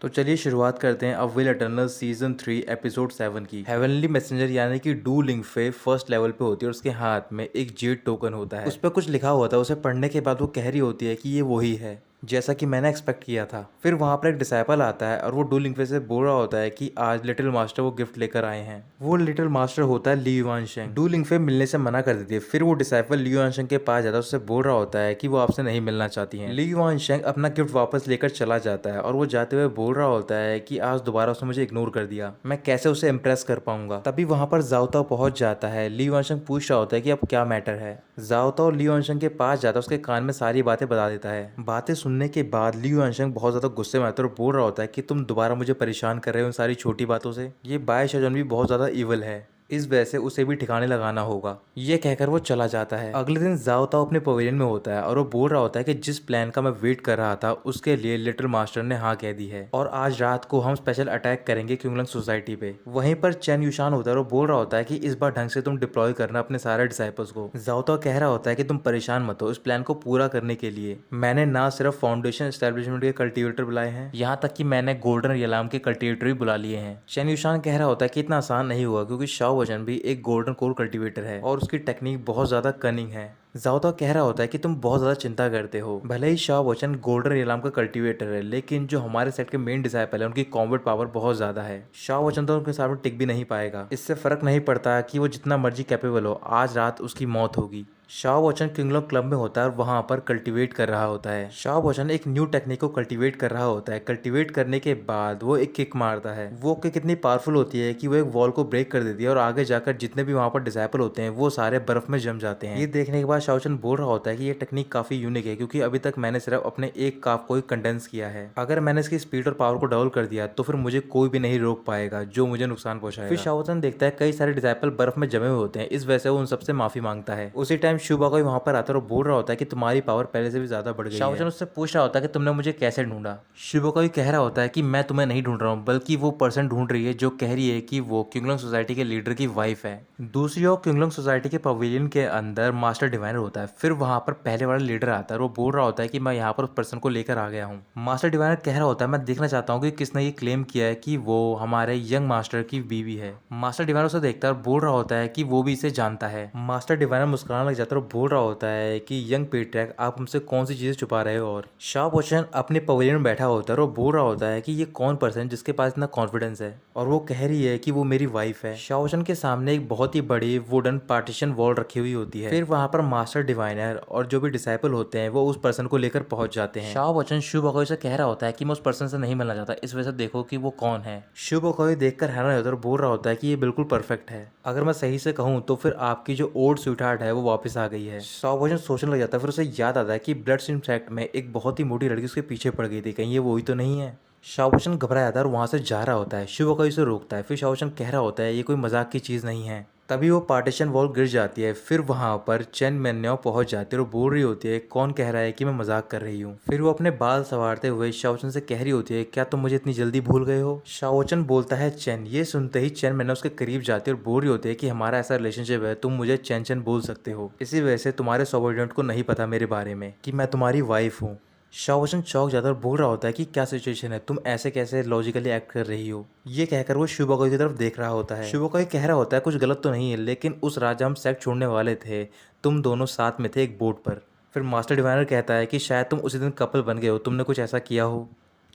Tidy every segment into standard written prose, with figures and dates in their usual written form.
तो चलिए शुरुआत करते हैं अविल एटर्नल सीजन 3 एपिसोड 7 की। हेवनली मैसेंजर यानी कि डू लिंगफे फर्स्ट लेवल पे होती है और उसके हाथ में एक जेड टोकन होता है। उस पर कुछ लिखा हुआ था। उसे पढ़ने के बाद वो कह रही होती है कि ये वही है जैसा कि मैंने एक्सपेक्ट किया था। फिर वहाँ पर एक डिसाइपल आता है और वो डू लिंगफे से बोल रहा होता है कि आज लिटिल मास्टर वो गिफ्ट लेकर आए हैं। वो लिटिल मास्टर होता है ली युआनशेंग। डू लिंगफे मिलने से मना कर देती है। फिर वो डिसाइपल ली युआनशेंग के पास जाता है, उससे बोल रहा होता है कि वो आपसे नहीं मिलना चाहती हैं। ली युआनशेंग अपना गिफ्ट वापस लेकर चला जाता है और वो जाते हुए बोल रहा होता है कि आज दोबारा उसने मुझे इग्नोर कर दिया, मैं कैसे उसे इम्प्रेस कर पाऊंगा। तभी वहां पर जाओताओ पहुंच जाता है। ली युआनशेंग पूछ रहा होता है कि अब क्या मैटर है। जाओताओ ली युआनशेंग के पास जाता है, उसके कान में सारी बातें बता देता है। बातें सुनने के बाद ली युआनशेंग बहुत ज्यादा गुस्से में आता है और बोल रहा होता है कि तुम दोबारा मुझे परेशान कर रहे हो उन सारी छोटी बातों से। ये बाय शाओजन भी बहुत ज्यादा इविल है, इस वजह से उसे भी ठिकाने लगाना होगा। ये कहकर वो चला जाता है। अगले दिन जाओ ताओ अपने पवेलियन में होता है और वो बोल रहा होता है कि जिस प्लान का मैं वेट कर रहा था उसके लिए लिटिल मास्टर ने हाँ कह दी है और आज रात को हम स्पेशल अटैक करेंगे क्यूंगलंग सोसाइटी पे। वहीं पर चैन युशान होता है और वो बोल रहा होता है कि इस बार ढंग से तुम डिप्लॉय करना अपने सारे डिसाइपल्स को। जाओ ताओ कह रहा होता है कि तुम परेशान मत हो, इस प्लान को पूरा करने के लिए मैंने ना सिर्फ फाउंडेशन एस्टेब्लिशमेंट के कल्टिवेटर बुलाए हैं, यहाँ तक कि मैंने गोल्डन रियलाम के कल्टिवेटर भी बुला लिए हैं। चैन युशान कह रहा होता है कि इतना आसान नहीं हुआ क्योंकि शाओ वजन भी एक गोल्डन कोर कल्टीवेटर है और उसकी टेक्निक बहुत ज्यादा कनिंग है। जाओता कह रहा होता है कि तुम बहुत ज्यादा चिंता करते हो, भले ही शाह वचन गोल्डन रियलाम का कल्टीवेटर है लेकिन जो हमारे सेट के मेन डिसाइपल है उनकी कॉम्बैट पावर बहुत ज्यादा है। शाह वचन तो उनके सामने टिक भी नहीं पाएगा। इससे फर्क नहीं पड़ता कि वो जितना मर्जी कैपेबल हो, आज रात उसकी मौत होगी। शाह वचन किंगलॉग क्लब में होता है और वहां पर कल्टीवेट कर रहा होता है। शाह वचन एक न्यू टेक्निक को कल्टीवेट कर रहा होता है। कल्टीवेट करने के बाद वो एक किक मारता है। वो किक इतनी पावरफुल होती है कि वो एक वॉल को ब्रेक कर देती है और आगे जाकर जितने भी वहां पर डिसाइपल होते हैं वो सारे बर्फ में जम जाते हैं। ये देखने के बाद शाह वचन बोल रहा होता है कि ये टेक्निक काफी यूनिक है क्योंकि अभी तक मैंने सिर्फ अपने एक काफ को ही कंडेंस किया है। अगर मैंने इसकी स्पीड और पावर को डबल कर दिया तो फिर मुझे कोई भी नहीं रोक पाएगा जो मुझे नुकसान पहुंचाएगा। फिर शाह वचन देखता है कई सारे डिसाइपल बर्फ में जमे हुए होते हैं, इस वजह से वो उन सबसे माफी मांगता है। उसी टाइम शुबाकोई वहां पर आता है और बोल रहा होता है कि तुम्हारी पावर पहले से भी ज्यादा बढ़ गई है। शाह वचन उससे पूछ रहा होता है कि तुमने मुझे कैसे ढूंढा। शुबाकोई कह रहा होता है कि मैं तुम्हें नहीं ढूंढ रहा हूँ बल्कि वो पर्सन ढूंढ रही है जो कह रही है कि वो क्यूंगलंग सोसाइटी के लीडर की वाइफ है। दूसरी ओर क्यूंगलंग सोसाइटी के पवेलियन के अंदर मास्टर डिवाइनर होता है। फिर वहां पर पहले वाला लीडर आता है और वो बोल रहा होता है कि मैं यहाँ पर उस पर्सन को लेकर आ गया हूँ। मास्टर डिवाइनर कह रहा होता है मैं देखना चाहता हूँ कि किसने ये क्लेम किया है कि वो हमारे यंग मास्टर की बीवी है। मास्टर डिवाइनर उसे देखता है और बोल रहा होता है कि वो भी इसे जानता है। मास्टर डिवाइनर मुस्कुराने लग जाता है और बोल रहा होता है कि यंग पेट्रैक आप हमसे कौन सी चीजें छुपा रहे हो। और शाह वचन अपने पवेलियन में बैठा होता है और वो बोल रहा होता है कि ये कौन पर्सन है जिसके पास इतना कॉन्फिडेंस है और वो कह रही है कि वो मेरी वाइफ है। शाह वचन के सामने एक बहुत ही बड़ी वुडन पार्टीशन वॉल रखी हुई होती है। फिर वहां पर मास्टर डिवाइनर और जो भी डिसाइपल होते हैं वो उस पर्सन को लेकर पहुंच जाते हैं। शाह वचन शुबाकोई से कह रहा होता है कि मैं उस पर्सन से नहीं मिलना चाहता, इस वजह से देखो कि वो कौन है। शुबाकोई देखकर हैरान होता है और बोल रहा होता है कि ये बिल्कुल परफेक्ट है, अगर मैं सही से कहूँ तो फिर आपकी जो ओल्ड स्वीट हार्ट है वो वापस आ गई है। शाह वचन सोचने लग जाता है। फिर उसे याद आता है कि ब्लड सिम्पैक्ट में एक बहुत ही मोटी लड़की उसके पीछे पड़ गई थी, कहीं ये वही तो नहीं है। शाह वचन घबरा जाता है और वहां से जा रहा होता है। शुबाकोई उसे रोकता है। फिर शाह वचन कह रहा होता है ये कोई मजाक की चीज नहीं है। तभी वो पार्टीशन वॉल गिर जाती है। फिर वहां पर चेन मेन्यों पहुंच जाती है और बोल रही होती है कौन कह रहा है कि मैं मजाक कर रही हूँ। फिर वो अपने बाल संवारते हुए शाओचन से कह रही होती है क्या तुम मुझे इतनी जल्दी भूल गए हो। शाओचन बोलता है चेन। ये सुनते ही चेन मेन्यों उसके करीब जाती है और बोल रही होती है कि हमारा ऐसा रिलेशनशिप है, तुम मुझे चैन चैन बोल सकते हो, इसी वजह से तुम्हारे सबऑर्डिनेट को नहीं पता मेरे बारे में कि मैं तुम्हारी वाइफ हूँ। शाह वचन चौक जाता और बोल रहा होता है कि क्या सिचुएशन है, तुम ऐसे कैसे लॉजिकली एक्ट कर रही हो। ये कहकर वो शुबाकोई की तरफ देख रहा होता है। शुबाकोई कह रहा होता है कुछ गलत तो नहीं है, लेकिन उस रात जब हम सेक्ट छोड़ने वाले थे तुम दोनों साथ में थे एक बोट पर। फिर मास्टर डिवाइनर कहता है कि शायद तुम उसी दिन कपल बन गए हो, तुमने कुछ ऐसा किया हो।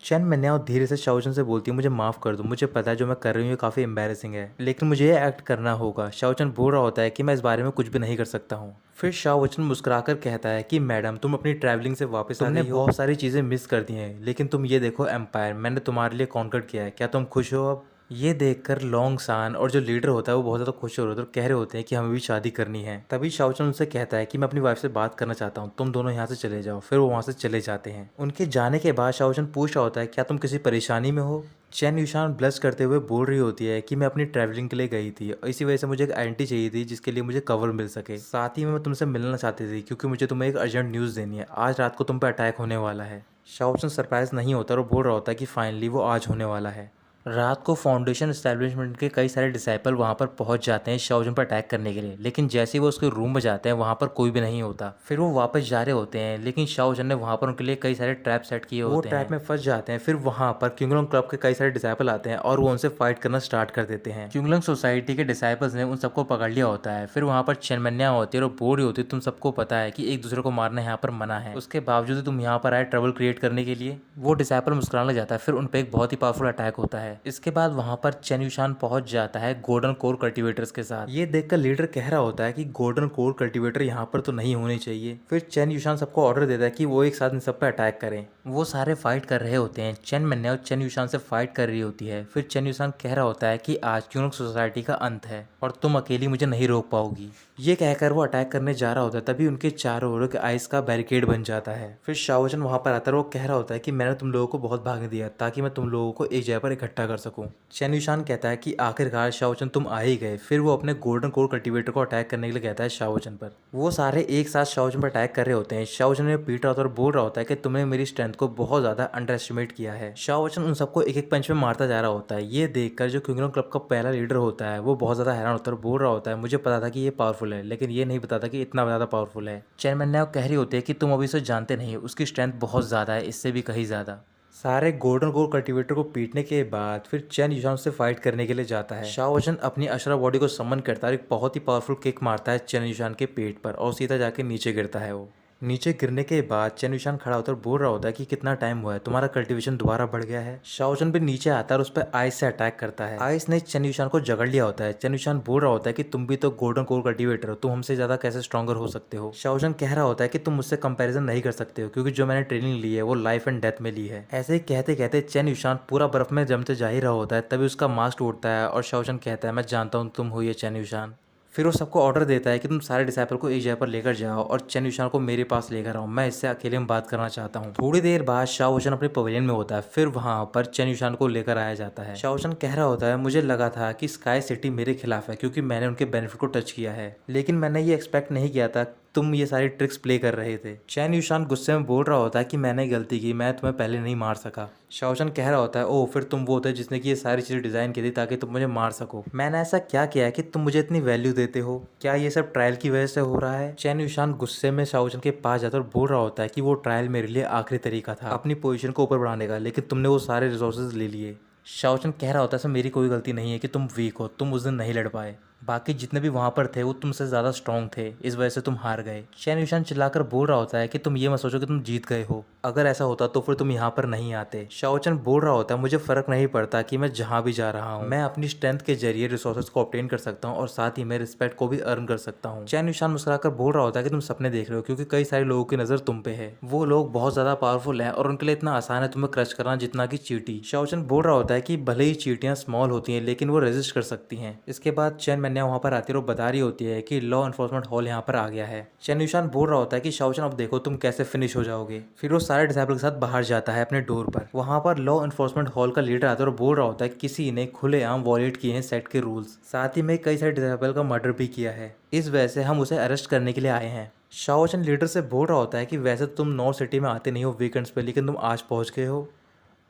चैन मेन्याओ धीरे से शाओचन से बोलती है मुझे माफ़ कर दो, मुझे पता है जो मैं कर रही हूँ ये काफ़ी एम्बैरेसिंग है लेकिन मुझे ये एक्ट करना होगा। शाओचन बोल रहा होता है कि मैं इस बारे में कुछ भी नहीं कर सकता हूँ। फिर शाओचन मुस्कुराकर कहता है कि मैडम तुम अपनी ट्रैवलिंग से वापस आ गई हो, तुमने बहुत सारी चीज़ें मिस कर दी हैं लेकिन तुम ये देखो एम्पायर मैंने तुम्हारे लिए कॉन्कर किया है, क्या तुम खुश हो अब। ये देखकर लॉन्ग सान और जो लीडर होता है वो बहुत ज़्यादा खुश हो रहे होते हैं और कह रहे होते हैं कि हमें भी शादी करनी है। तभी शाओचन उनसे कहता है कि मैं अपनी वाइफ से बात करना चाहता हूँ, तुम दोनों यहाँ से चले जाओ। फिर वो वहाँ से चले जाते हैं। उनके जाने के बाद शाओचन पूछ रहा होता है क्या तुम किसी परेशानी में हो। चैन युशान ब्लश करते हुए बोल रही होती है कि मैं अपनी ट्रैवलिंग के लिए गई थी और इसी वजह से मुझे एक आइडेंटिटी चाहिए थी जिसके लिए मुझे कवर मिल सके, साथ ही मैं तुमसे मिलना चाहती थी क्योंकि मुझे तुम्हें एक अर्जेंट न्यूज़ देनी है, आज रात को तुम पे अटैक होने वाला है। शाओचन सरप्राइज नहीं होता और बोल रहा होता है कि फाइनली वो आज होने वाला है। रात को फाउंडेशन एस्टेब्लिशमेंट के कई सारे डिसाइपल वहां पर पहुंच जाते हैं शाओजन पर अटैक करने के लिए, लेकिन जैसे ही वो उसके रूम में जाते हैं वहां पर कोई भी नहीं होता। फिर वो वापस जा रहे होते हैं, लेकिन शाओजन ने वहां पर उनके लिए कई सारे ट्रैप सेट किए होते हैं। वो ट्रैप में फंस जाते हैं। फिर वहां पर क्यूंगलॉन्ग क्लब के कई सारे डिसाइपल आते हैं और वो उनसे फाइट करना स्टार्ट कर देते हैं। क्यूंगलॉन्ग सोसाइटी के डिसाइपल्स ने उन सबको पकड़ लिया होता है। फिर वहां पर चेनमन्या होती है और बोल रही होती है, तुम सबको पता है कि एक दूसरे को मारना यहाँ पर मना है, उसके बावजूद तुम यहाँ पर आए ट्रबल क्रिएट करने के लिए। वो डिसाइपल मुस्कुराने लग जाता है। फिर उन पर एक बहुत ही पावरफुल अटैक होता है। इसके बाद वहां पर चेन युशान पहुंच जाता है गोल्डन कोर कल्टीवेटर्स के साथ। ये देखकर लीडर कह रहा होता है कि गोल्डन कोर कल्टीवेटर यहाँ पर तो नहीं होने चाहिए। फिर चेन युशान सबको ऑर्डर देता है कि वो एक साथ इन सब पे अटैक करें। वो सारे फाइट कर रहे होते हैं। चेन मन्या और चेन युशान से फाइट कर रही होती है। फिर चेन युशान कह रहा होता है कि आज क्यूंगलॉन्ग सोसाइटी का अंत है और तुम अकेली मुझे नहीं रोक पाओगी। ये कहकर वो अटैक करने जा रहा होता है, तभी उनके चारों ओर आइस का बैरिकेड बन जाता है। फिर शाओजन वहां पर आता है और वो कह रहा होता है कि मैंने तुम लोगों को बहुत भागने दिया ताकि मैं तुम लोगों को एक जगह पर इकट्ठा कर सकूं। चेन युशान कहता है कि आखिरकार शाओजन तुम आ ही गए। फिर वो अपने गोल्डन कोर कल्टीवेटर को अटैक करने के लिए कहता है शाओजन पर। वो सारे एक साथ शाओजन पर अटैक कर रहे होते हैं। शाओजन ने पीट रहा होता है और बोल रहा होता है कि तुमने मेरी स्ट्रेंथ को बहुत ज्यादा अंडर एस्टिमेट किया है। शाओजन उन सबको एक एक पंच में मारता जा रहा होता है। ये देखकर जो क्यूंगलॉन्ग क्लब का पहला लीडर होता है वो बहुत ज्यादा हैरान होता है और बोल रहा होता है, मुझे पता था कि ये पावरफुल है, लेकिन ये नहीं पता था कि इतना ज्यादा पावरफुल है। चेन मन्या कह रही होती है कि तुम अभी से जानते नहीं, उसकी स्ट्रेंथ बहुत ज्यादा है, इससे भी कहीं ज्यादा। सारे गोल्डन कोर कल्टीवेटर को पीटने के बाद फिर चेन युशान से फाइट करने के लिए जाता है। शाओजन अपनी अशरा बॉडी को समन करता है और एक बहुत ही पावरफुल किक मारता है चेन युशान के पेट पर और सीधा जाके नीचे गिरता है। वो नीचे गिरने के बाद चेन युशान खड़ा होता है और बोल रहा होता है कि कितना टाइम हुआ है, तुम्हारा कल्टीवेशन दोबारा बढ़ गया है। शाओजन भी नीचे आता है और उस पर आइस से अटैक करता है। आइस ने चेन युशान को जकड़ लिया होता है। चेन युशान बोल रहा होता है कि तुम भी तो गोल्डन कोर कल्टीवेटर हो, तुम हमसे ज्यादा कैसे स्ट्रॉन्गर हो सकते हो। शाओजन कह रहा होता है कि तुम मुझसे कंपैरिजन नहीं कर सकते हो, क्योंकि जो मैंने ट्रेनिंग ली है वो लाइफ एंड डेथ में ली है। ऐसे ही कहते कहते चेन युशान पूरा बर्फ में जमते जा ही रहा होता है, तभी उसका मास्क टूटता है और शाओजन कहता है, मैं जानता हूँ तुम हो ये चेन युशान। फिर वो सबको ऑर्डर देता है कि तुम सारे डिसाइपल को एक जगह पर लेकर जाओ और चेन युशान को मेरे पास लेकर आओ, मैं इससे अकेले में बात करना चाहता हूँ। थोड़ी देर बाद शाओजन अपने पवेलियन में होता है। फिर वहां पर चेन युशान को लेकर आया जाता है। शाओजन कह रहा होता है, मुझे लगा था कि स्काई सिटी मेरे खिलाफ है क्योंकि मैंने उनके बेनिफिट को टच किया है, लेकिन मैंने ये एक्सपेक्ट नहीं किया था तुम ये सारी ट्रिक्स प्ले कर रहे थे। चेन युशान गुस्से में बोल रहा होता है कि मैंने गलती की, मैं तुम्हें पहले नहीं मार सका। शाओजन कह रहा होता है, ओह फिर तुम वो थे जिसने कि ये सारी चीजें डिजाइन की थी ताकि तुम मुझे मार सको। मैंने ऐसा क्या किया है कि तुम मुझे इतनी वैल्यू देते हो? क्या ये सब ट्रायल की वजह से हो रहा है? चेन युशान गुस्से में शाओजन के पास जाता है और बोल रहा होता है कि वो ट्रायल मेरे लिए आखिरी तरीका था अपनी पोजीशन को ऊपर बढ़ाने का, लेकिन तुमने वो सारे रिसोर्सेज ले लिए। शाओजन कह रहा होता है, सर मेरी कोई गलती नहीं है कि तुम वीक हो, तुम उस दिन नहीं लड़ पाए, बाकी जितने भी वहां पर थे वो तुमसे ज्यादा स्ट्रांग थे, इस वजह से तुम हार गए। चेन युशान चिल्लाकर बोल रहा होता है कि तुम ये मत सोचो कि तुम जीत गए हो, अगर ऐसा होता तो फिर तुम यहाँ पर नहीं आते। शाओजन बोल रहा होता है, मुझे फर्क नहीं पड़ता कि मैं जहाँ भी जा रहा हूँ, मैं अपनी स्ट्रेंथ के जरिए रिसोर्सेज को ऑब्टेन कर सकता हूँ और साथ ही मैं रिस्पेक्ट को भी अर्न कर सकता हूँ। चेन युशान मुस्कुराकर बोल रहा होता है कि तुम सपने देख रहे हो, क्योंकि कई सारे लोगों की नजर तुम पे है, वो लोग बहुत ज्यादा पावरफुल हैं और उनके लिए इतना आसान है तुम्हें क्रश करना जितना की चींटी। शाओजन बोल रहा होता है कि भले ही चींटियां स्मॉल होती हैं लेकिन वो रेजिस्ट कर सकती हैं। इसके बाद चेन मन्या वहां पर आती है और बता रही होती है कि लॉ एनफोर्समेंट हॉल यहाँ पर आ गया है। चेन युशान बोल रहा होता है कि शाओजन अब देखो तुम कैसे फिनिश हो जाओगे। फिर वो सारे डिसाइपल के साथ बाहर जाता है अपने डोर पर। वहां पर लॉ एनफोर्समेंट हॉल का लीडर आता है और बोल रहा होता है कि किसी ने खुलेआम वॉयलेट किए हैं सेट के रूल्स, साथ ही में कई सारे डिसाइपल का मर्डर भी किया है, इस वजह से हम उसे अरेस्ट करने के लिए आए हैं। शाओजन लीडर से बोल रहा होता है कि वैसे तुम नॉर्थ सिटी में आते नहीं हो वीकेंड्स पे, लेकिन तुम आज पहुंच गए हो।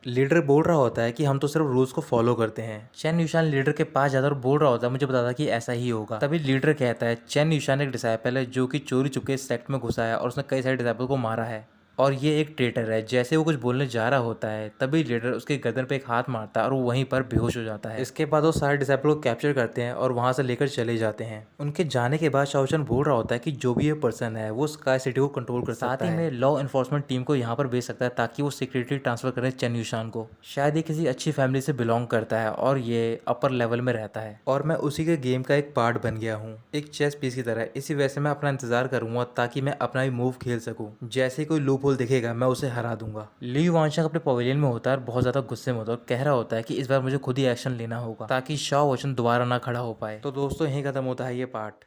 लीडर बोल रहा होता है कि हम तो सिर्फ रूल्स को फॉलो करते हैं। चेन युशान लीडर के पास जाता है और बोल रहा होता है, मुझे पता था कि ऐसा ही होगा। तभी लीडर कहता है, चेन युशान एक डिसाइपल है जो कि चोरी चुपके इस सेक्ट में घुसा है और उसने कई सारे डिसाइपल को मारा है और ये एक ट्रेटर है। जैसे वो कुछ बोलने जा रहा होता है तभी लीडर उसके गर्दन पे एक हाथ मारता है और वो वहीं पर बेहोश हो जाता है। इसके बाद वो सारे डिसाइपल को कैप्चर करते हैं और वहां से लेकर चले जाते हैं। उनके जाने के बाद शाओजन बोल रहा होता है कि जो भी ये पर्सन है वो स्काई सिटी को कंट्रोल कर सकता है, साथ ही में लॉ एनफोर्समेंट टीम को यहाँ पर भेज सकता है ताकि वो सीक्रेटली ट्रांसफर करें चेन युशान को। शायद ये किसी अच्छी फैमिली से बिलोंग करता है और ये अपर लेवल में रहता है और मैं उसी के गेम का एक पार्ट बन गया हूँ, एक चेस पीस की तरह। इसी वजह से मैं अपना इंतजार करूंगा ताकि मैं अपना भी मूव खेल सकूं। जैसे कोई लूप होल दिखेगा मैं उसे हरा दूंगा। ली वांशक अपने पवेलियन में होता है और बहुत ज्यादा गुस्से में होता है और कह रहा होता है कि इस बार मुझे खुद ही एक्शन लेना होगा ताकि शाओजन दोबारा ना खड़ा हो पाए। तो दोस्तों यही खत्म होता है ये पार्ट।